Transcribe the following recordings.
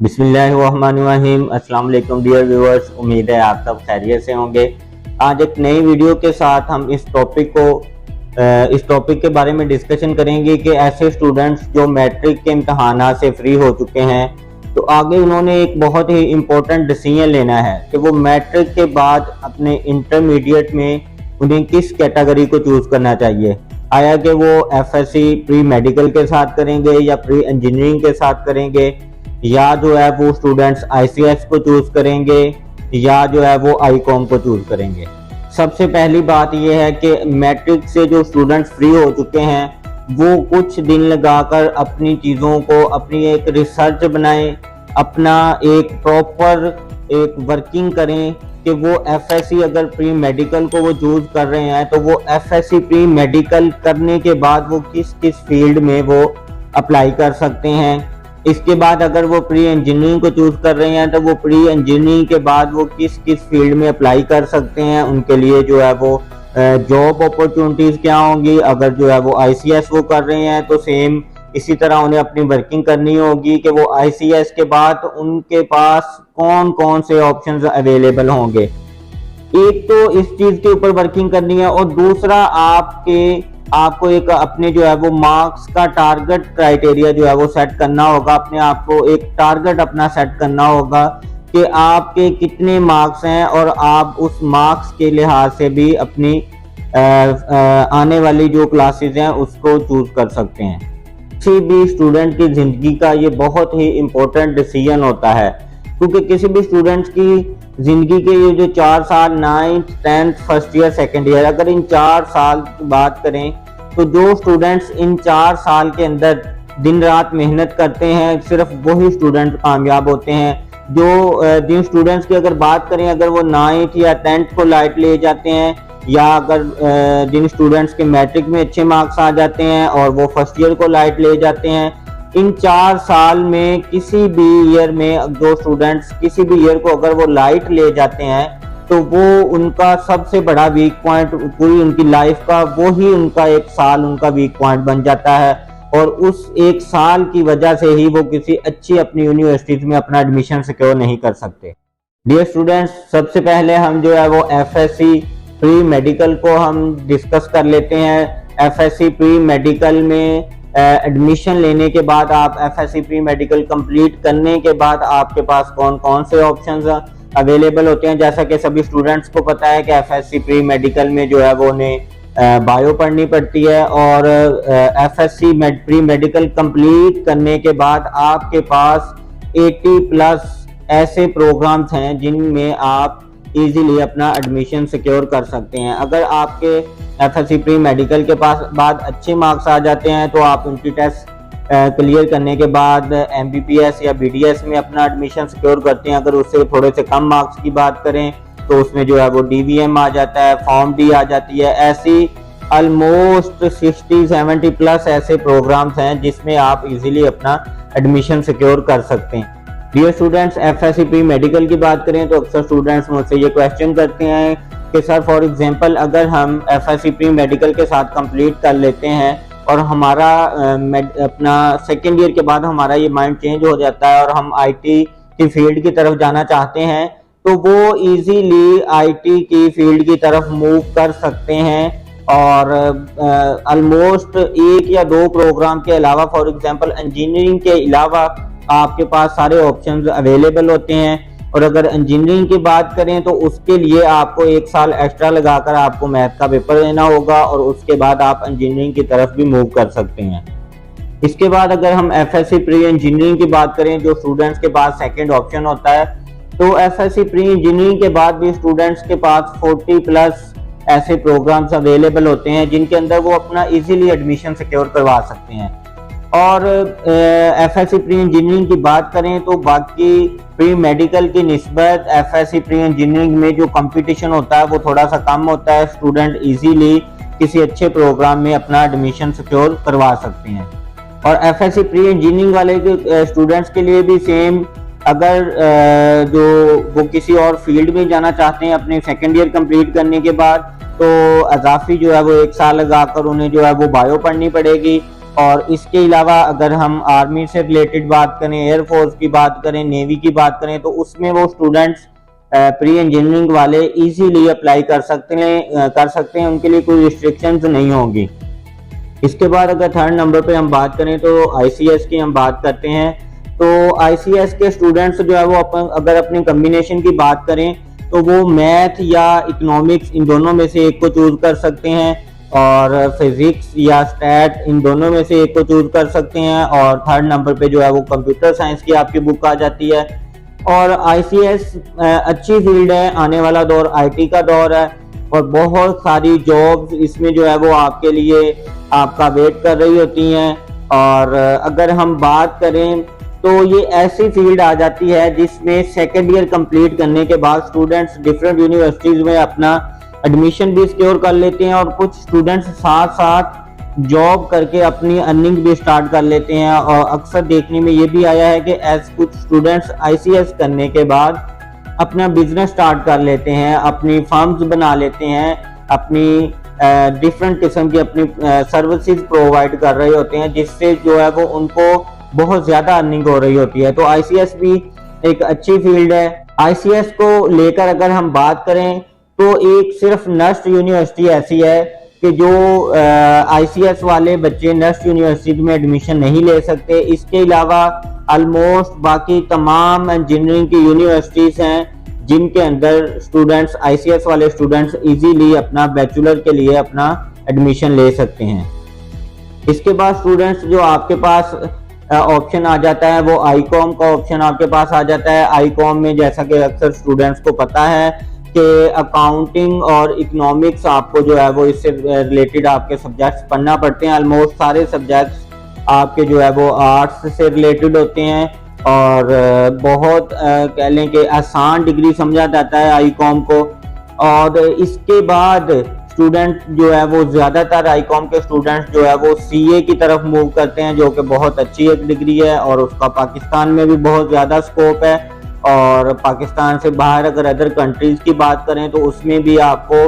बिस्मिल्लाहिर्रहमानिर्रहीम। अस्सलाम वालेकुम डियर व्यूअर्स, उम्मीद है आप सब खैरियत से होंगे। आज एक नई वीडियो के साथ हम इस टॉपिक के बारे में डिस्कशन करेंगे कि ऐसे स्टूडेंट्स जो मैट्रिक के इम्तहान से फ्री हो चुके हैं, तो आगे उन्होंने एक बहुत ही इम्पोर्टेंट डिसीजन लेना है कि वो मैट्रिक के बाद अपने इंटरमीडिएट में उन्हें किस कैटेगरी को चूज़ करना चाहिए। आया कि वो एफएससी प्री मेडिकल के साथ करेंगे या प्री इंजीनियरिंग के साथ करेंगे, या जो है वो स्टूडेंट्स आईसीएस को चूज करेंगे, या जो है वो आईकॉम को चूज करेंगे। सबसे पहली बात यह है कि मैट्रिक से जो स्टूडेंट्स फ्री हो चुके हैं वो कुछ दिन लगाकर अपनी चीज़ों को, अपनी एक रिसर्च बनाएं, अपना एक प्रॉपर एक वर्किंग करें कि वो एफएससी अगर प्री मेडिकल को वो चूज कर रहे हैं तो वो एफएससी प्री मेडिकल करने के बाद वो किस किस फील्ड में वो अप्लाई कर सकते हैं। इसके बाद अगर वो प्री इंजीनियरिंग को चूज कर रहे हैं तो वो प्री इंजीनियरिंग के बाद वो किस किस फील्ड में अप्लाई कर सकते हैं, उनके लिए जो है वो जॉब अपॉर्चुनिटीज क्या होंगी। अगर जो है वो आईसीएस वो कर रहे हैं तो सेम इसी तरह उन्हें अपनी वर्किंग करनी होगी कि वो आईसीएस के बाद उनके पास कौन कौन से ऑप्शंस अवेलेबल होंगे। एक तो इस चीज के ऊपर वर्किंग करनी है, और दूसरा आपको एक अपने जो है वो मार्क्स का टारगेट क्राइटेरिया जो है वो सेट करना होगा। अपने आप को एक टारगेट अपना सेट करना होगा कि आपके कितने मार्क्स हैं, और आप उस मार्क्स के लिहाज से भी अपनी आने वाली जो क्लासेस हैं उसको चूज कर सकते हैं। किसी भी स्टूडेंट की जिंदगी का ये बहुत ही इम्पोर्टेंट डिसीजन होता है, क्योंकि किसी भी स्टूडेंट्स की जिंदगी के ये जो 4 साल 9th 10th first year second year, अगर इन 4 साल की बात करें तो जो स्टूडेंट्स इन 4 साल के अंदर दिन रात मेहनत करते हैं सिर्फ वही स्टूडेंट कामयाब होते हैं। जिन स्टूडेंट्स की अगर बात करें, अगर वो 9th या 10th को लाइट ले जाते हैं, या अगर जिन स्टूडेंट्स के मैट्रिक में अच्छे मार्क्स आ जाते हैं और वो फर्स्ट ईयर को लाइट ले जाते हैं, इन 4 साल में किसी भी ईयर में जो स्टूडेंट्स किसी भी ईयर को अगर वो लाइट ले जाते हैं तो वो उनका सबसे बड़ा वीक पॉइंट पूरी उनकी लाइफ का, वो ही उनका एक साल उनका वीक पॉइंट बन जाता है, और उस एक साल की वजह से ही वो किसी अच्छी अपनी यूनिवर्सिटीज में अपना एडमिशन सिक्योर नहीं कर सकते। डियर स्टूडेंट्स, सबसे पहले हम जो है वो एफएससी प्री मेडिकल को हम डिस्कस कर लेते हैं। एफएससी प्री मेडिकल में एडमिशन लेने के बाद, आप एफएससी प्री मेडिकल कंप्लीट करने के बाद आपके पास कौन कौन से ऑप्शंस अवेलेबल होते हैं। जैसा कि सभी स्टूडेंट्स को पता है कि एफएससी प्री मेडिकल में जो है वो उन्हें बायो पढ़नी पड़ती है, और एफएससी प्री मेडिकल कंप्लीट करने के बाद आपके पास 80+ ऐसे प्रोग्राम्स हैं जिनमें आप इजीली अपना एडमिशन सिक्योर कर सकते हैं। अगर आपके एफएससी प्री मेडिकल के पास बाद अच्छे मार्क्स आ जाते हैं तो आप उनकी टेस्ट क्लियर करने के बाद एमबीबीएस या बीडीएस में अपना एडमिशन सिक्योर करते हैं। अगर उससे थोड़े से कम मार्क्स की बात करें तो उसमें जो है वो डीवीएम आ जाता है, फॉर्म डी आ जाती है। ऐसी ऑलमोस्ट 60-70+ ऐसे प्रोग्राम्स हैं जिसमें आप इजीली अपना एडमिशन सिक्योर कर सकते हैं। Dear students, FSC pre medical की बात करें तो अक्सर स्टूडेंट्स मुझसे ये क्वेश्चन करते हैं कि सर फॉर एग्जांपल अगर हम एफएससी प्री मेडिकल के साथ कंप्लीट कर लेते हैं और हमारा अपना सेकेंड ईयर के बाद हमारा ये माइंड चेंज हो जाता है और हम आईटी की फील्ड की तरफ जाना चाहते हैं, तो वो इजीली आईटी की फील्ड की तरफ मूव कर सकते हैं। और ऑलमोस्ट 1 या 2 प्रोग्राम के अलावा, फॉर एग्जांपल इंजीनियरिंग के अलावा आपके पास सारे ऑप्शंस अवेलेबल होते हैं। और अगर इंजीनियरिंग की बात करें तो उसके लिए आपको 1 साल एक्स्ट्रा लगाकर आपको मैथ का पेपर देना होगा, और उसके बाद आप इंजीनियरिंग की तरफ भी मूव कर सकते हैं। इसके बाद अगर हम एफएससी प्री इंजीनियरिंग की बात करें, जो स्टूडेंट्स के पास सेकंड ऑप्शन होता है, तो एफएससी प्री इंजीनियरिंग के बाद भी स्टूडेंट्स के पास 40+ ऐसे प्रोग्राम्स अवेलेबल होते हैं जिनके अंदर वो अपना इजीली एडमिशन सिक्योर करवा सकते हैं। और एफएससी प्री इंजीनियरिंग की बात करें तो बाकी प्री मेडिकल की निस्बत एफएससी प्री इंजीनियरिंग में जो कंपटीशन होता है वो थोड़ा सा कम होता है। स्टूडेंट इजीली किसी अच्छे प्रोग्राम में अपना एडमिशन सिक्योर करवा सकते हैं। और एफएससी प्री इंजीनियरिंग वाले के स्टूडेंट्स के लिए भी सेम, अगर जो वो किसी और फील्ड में जाना चाहते हैं अपने सेकेंड ईयर कंप्लीट करने के बाद, तो अजाफी जो है वो 1 साल लगाकर उन्हें जो है वो बायो पढ़नी पड़ेगी। और इसके अलावा अगर हम आर्मी से रिलेटेड बात करें, एयरफोर्स की बात करें, नेवी की बात करें, तो उसमें वो स्टूडेंट्स प्री इंजीनियरिंग वाले इजीली अप्लाई कर सकते हैं, उनके लिए कोई रिस्ट्रिक्शंस नहीं होगी। इसके बाद अगर थर्ड नंबर पे हम बात करें तो आईसीएस की हम बात करते हैं। तो आईसीएस के स्टूडेंट्स जो है वो अगर अपनी कम्बिनेशन की बात करें तो वो मैथ या इकोनॉमिक्स इन दोनों में से एक को चूज कर सकते हैं, और फिजिक्स या स्टैट इन दोनों में से एक को चूज कर सकते हैं, और थर्ड नंबर पे जो है वो कंप्यूटर साइंस की आपकी बुक आ जाती है। और आईसीएस अच्छी फील्ड है, आने वाला दौर आईटी का दौर है, और बहुत सारी जॉब्स इसमें जो है वो आपके लिए आपका वेट कर रही होती हैं। और अगर हम बात करें तो ये ऐसी फील्ड आ जाती है जिसमें सेकेंड ईयर कंप्लीट करने के बाद स्टूडेंट्स डिफरेंट यूनिवर्सिटीज में अपना एडमिशन भी सिक्योर कर लेते हैं, और कुछ स्टूडेंट्स साथ साथ जॉब करके अपनी अर्निंग भी स्टार्ट कर लेते हैं। और अक्सर देखने में ये भी आया है कि कुछ स्टूडेंट्स आईसीएस करने के बाद अपना बिजनेस स्टार्ट कर लेते हैं, अपनी फर्म्स बना लेते हैं, अपनी डिफरेंट किस्म की अपनी सर्विसेज प्रोवाइड कर रहे होते हैं, जिससे जो है वो उनको बहुत ज़्यादा अर्निंग हो रही होती है। तो आईसीएस भी एक अच्छी फील्ड है। आईसीएस को लेकर अगर हम बात करें तो एक सिर्फ नस्ट यूनिवर्सिटी ऐसी है कि जो आईसीएस वाले बच्चे नस्ट यूनिवर्सिटी में एडमिशन नहीं ले सकते। इसके अलावा ऑलमोस्ट बाकी तमाम इंजीनियरिंग की यूनिवर्सिटीज़ हैं जिनके अंदर स्टूडेंट्स आईसीएस वाले स्टूडेंट्स इजीली अपना बैचलर के लिए अपना एडमिशन ले सकते हैं। इसके बाद स्टूडेंट्स जो आपके पास ऑप्शन आ जाता है वो आईकॉम का ऑप्शन आपके पास आ जाता है। आईकॉम में जैसा कि अक्सर स्टूडेंट्स को पता है कि अकाउंटिंग और इकोनॉमिक्स आपको जो है वो इससे रिलेटेड आपके सब्जेक्ट्स पढ़ना पड़ते हैं। ऑलमोस्ट सारे सब्जेक्ट्स आपके जो है वो आर्ट्स से रिलेटेड होते हैं, और बहुत कह लें कि आसान डिग्री समझा जाता है आईकॉम को। और इसके बाद स्टूडेंट जो है वो ज़्यादातर आईकॉम के स्टूडेंट्स जो है वो सीए की तरफ मूव करते हैं, जो कि बहुत अच्छी एक डिग्री है, और उसका पाकिस्तान में भी बहुत ज़्यादा स्कोप है। और पाकिस्तान से बाहर अगर अदर कंट्रीज़ की बात करें तो उसमें भी आपको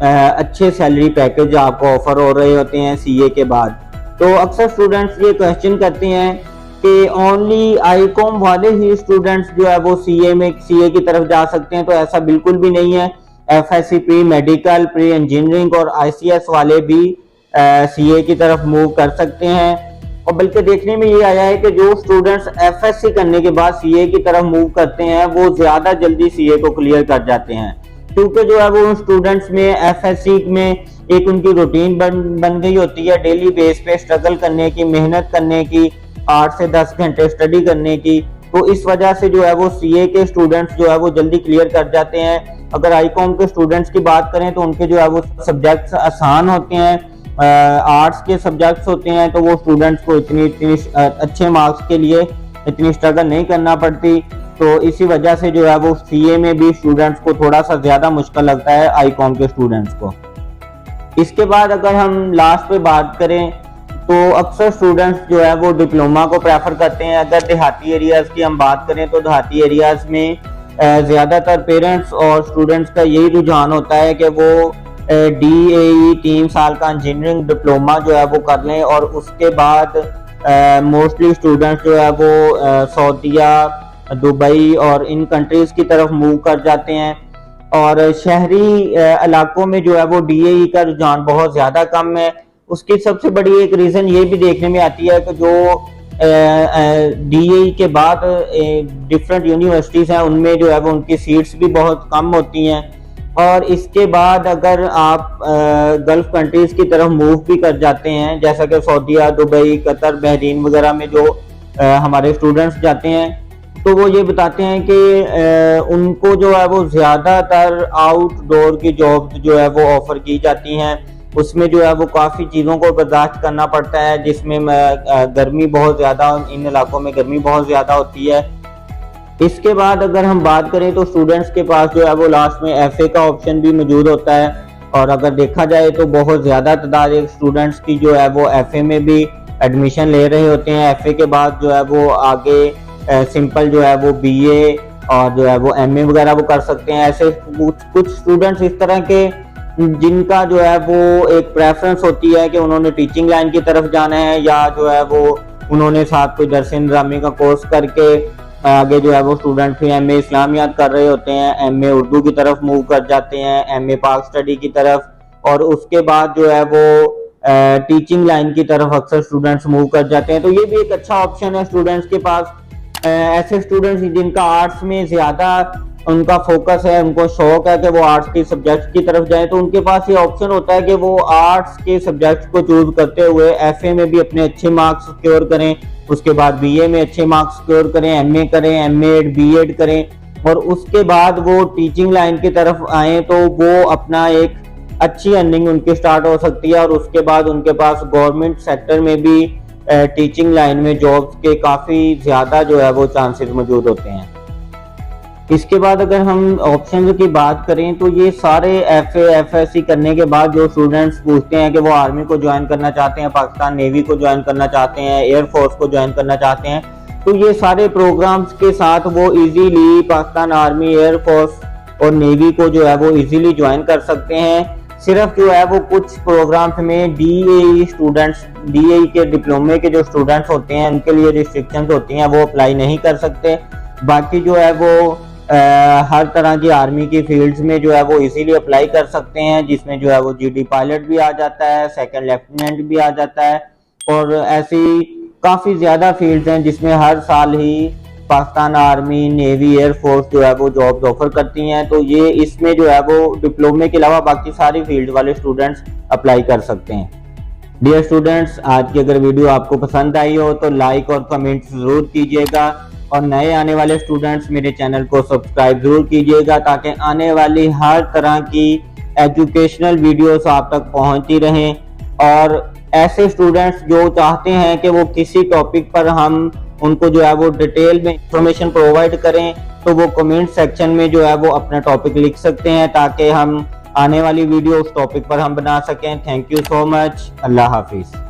अच्छे सैलरी पैकेज आपको ऑफर हो रहे होते हैं सीए के बाद। तो अक्सर स्टूडेंट्स ये क्वेश्चन करते हैं कि ओनली आईकॉम वाले ही स्टूडेंट्स जो है वो सीए की तरफ जा सकते हैं, तो ऐसा बिल्कुल भी नहीं है। FSc pre medical, pre engineering और आईसीएस वाले भी सीए की तरफ मूव कर सकते हैं। और बल्कि देखने में ये आया है कि जो स्टूडेंट्स एफएससी करने के बाद सीए की तरफ मूव करते हैं वो ज़्यादा जल्दी सीए को क्लियर कर जाते हैं, क्योंकि जो है वो उन स्टूडेंट्स में एफएससी में एक उनकी रूटीन बन गई होती है, डेली बेस पे स्ट्रगल करने की, मेहनत करने की, 8 से 10 घंटे स्टडी करने की। तो इस वजह से जो है वो सीए के स्टूडेंट्स जो है वो जल्दी क्लियर कर जाते हैं। अगर आईकॉम के स्टूडेंट्स की बात करें तो उनके जो है वो सब्जेक्ट्स आसान होते हैं, आर्ट्स के सब्जेक्ट्स होते हैं, तो वो स्टूडेंट्स को इतनी अच्छे मार्क्स के लिए इतनी स्ट्रगल नहीं करना पड़ती। तो इसी वजह से जो है वो सीए में भी स्टूडेंट्स को थोड़ा सा ज़्यादा मुश्किल लगता है आईकॉम के स्टूडेंट्स को। इसके बाद अगर हम लास्ट पे बात करें तो अक्सर स्टूडेंट्स जो है वो डिप्लोमा को प्रेफर करते हैं। अगर देहाती एरियाज़ की हम बात करें तो देहाती एरियाज़ में ज़्यादातर पेरेंट्स और स्टूडेंट्स का यही रुझान होता है कि वो DAE 3 साल का इंजीनियरिंग डिप्लोमा जो है वो कर लें, और उसके बाद मोस्टली स्टूडेंट्स जो है वो सऊदीया, दुबई और इन कंट्रीज़ की तरफ मूव कर जाते हैं। और शहरी इलाकों में जो है वो DAE का रुझान बहुत ज़्यादा कम है। उसकी सबसे बड़ी एक रीज़न ये भी देखने में आती है कि जो DAE के बाद डिफरेंट यूनिवर्सिटीज़ हैं उनमें जो है वो उनकी सीट्स भी बहुत कम होती हैं। और इसके बाद अगर आप गल्फ़ कंट्रीज़ की तरफ मूव भी कर जाते हैं, जैसा कि सऊदीया, दुबई, कतर, बहरीन वगैरह में जो हमारे स्टूडेंट्स जाते हैं, तो वो ये बताते हैं कि उनको जो है वो ज़्यादातर आउटडोर की जॉब्स जो है वो ऑफ़र की जाती हैं। उसमें जो है वो काफ़ी चीज़ों को बर्दाश्त करना पड़ता है, जिसमें गर्मी बहुत ज़्यादा, इन इलाकों में गर्मी बहुत ज़्यादा होती है। इसके बाद अगर हम बात करें तो स्टूडेंट्स के पास जो है वो लास्ट में एफए का ऑप्शन भी मौजूद होता है। और अगर देखा जाए तो बहुत ज़्यादा तादाद स्टूडेंट्स की जो है वो एफए में भी एडमिशन ले रहे होते हैं। एफए के बाद जो है वो आगे सिंपल जो है वो बीए और जो है वो एमए वगैरह वो कर सकते हैं। ऐसे कुछ स्टूडेंट्स इस तरह के जिनका जो है वो एक प्रेफरेंस होती है कि उन्होंने टीचिंग लाइन की तरफ जाना है, या जो है वो उन्होंने साथ कोई दरस निज़ामी का कोर्स करके आगे जो है वो स्टूडेंट फिर एमए इस्लामियात कर रहे होते हैं, एमए उर्दू की तरफ मूव कर जाते हैं, एमए पाक स्टडी की तरफ, और उसके बाद जो है वो टीचिंग लाइन की तरफ अक्सर स्टूडेंट्स मूव कर जाते हैं। तो ये भी एक अच्छा ऑप्शन है स्टूडेंट्स के पास। ऐसे स्टूडेंट्स जिनका आर्ट्स में ज़्यादा उनका फोकस है, उनको शौक है कि वो आर्ट्स के सब्जेक्ट की तरफ जाएं, तो उनके पास ये ऑप्शन होता है कि वो आर्ट्स के सब्जेक्ट को चूज करते हुए एफए में भी अपने अच्छे मार्क्स सिक्योर करें, उसके बाद बीए में अच्छे मार्क्स सिक्योर करें, एमए करें, एमएड बीएड करें, और उसके बाद वो टीचिंग लाइन की तरफ आए तो वो अपना एक अच्छी अर्निंग उनकी स्टार्ट हो सकती है, और उसके बाद उनके पास गवर्नमेंट सेक्टर में भी टीचिंग लाइन में जॉब्स के काफ़ी ज़्यादा जो है वो चांसेस मौजूद होते हैं। इसके बाद अगर हम ऑप्शन की बात करें तो ये सारे एफए एफएससी करने के बाद जो स्टूडेंट्स पूछते हैं कि वो आर्मी को ज्वाइन करना चाहते हैं, पाकिस्तान नेवी को ज्वाइन करना चाहते हैं, एयरफोर्स को ज्वाइन करना चाहते हैं, तो ये सारे प्रोग्राम्स के साथ वो इजीली पाकिस्तान आर्मी, एयरफोर्स और नेवी को जो है वो इजीली ज्वाइन कर सकते हैं। सिर्फ जो है वो कुछ प्रोग्राम्स में डीएई स्टूडेंट्स, डीएई के डिप्लोमे के जो स्टूडेंट्स होते हैं उनके लिए रिस्ट्रिक्शंस होती हैं, वो अप्लाई नहीं कर सकते। बाकी जो है वो हर तरह की आर्मी की फील्ड्स में जो है वो इजीली अप्लाई कर सकते हैं, जिसमें जो है वो जीडी पायलट भी आ जाता है, सेकंड लेफ्टिनेंट भी आ जाता है, और ऐसी काफ़ी ज़्यादा फील्ड्स हैं जिसमें हर साल ही पाकिस्तान आर्मी, नेवी, एयरफोर्स जो है वो जॉब्स ऑफर करती हैं। तो ये इसमें जो है वो डिप्लोमे के अलावा बाकी सारी फील्ड वाले स्टूडेंट्स अप्लाई कर सकते हैं। डियर स्टूडेंट्स, आज की अगर वीडियो आपको पसंद आई हो तो लाइक और कमेंट ज़रूर कीजिएगा, और नए आने वाले स्टूडेंट्स मेरे चैनल को सब्सक्राइब जरूर कीजिएगा ताकि आने वाली हर तरह की एजुकेशनल वीडियोस आप तक पहुंचती रहें। और ऐसे स्टूडेंट्स जो चाहते हैं कि वो किसी टॉपिक पर हम उनको जो है वो डिटेल में इंफॉर्मेशन प्रोवाइड करें, तो वो कमेंट सेक्शन में जो है वो अपना टॉपिक लिख सकते हैं ताकि हम आने वाली वीडियो उस टॉपिक पर हम बना सकें। Thank you so much. अल्लाह हाफिज़।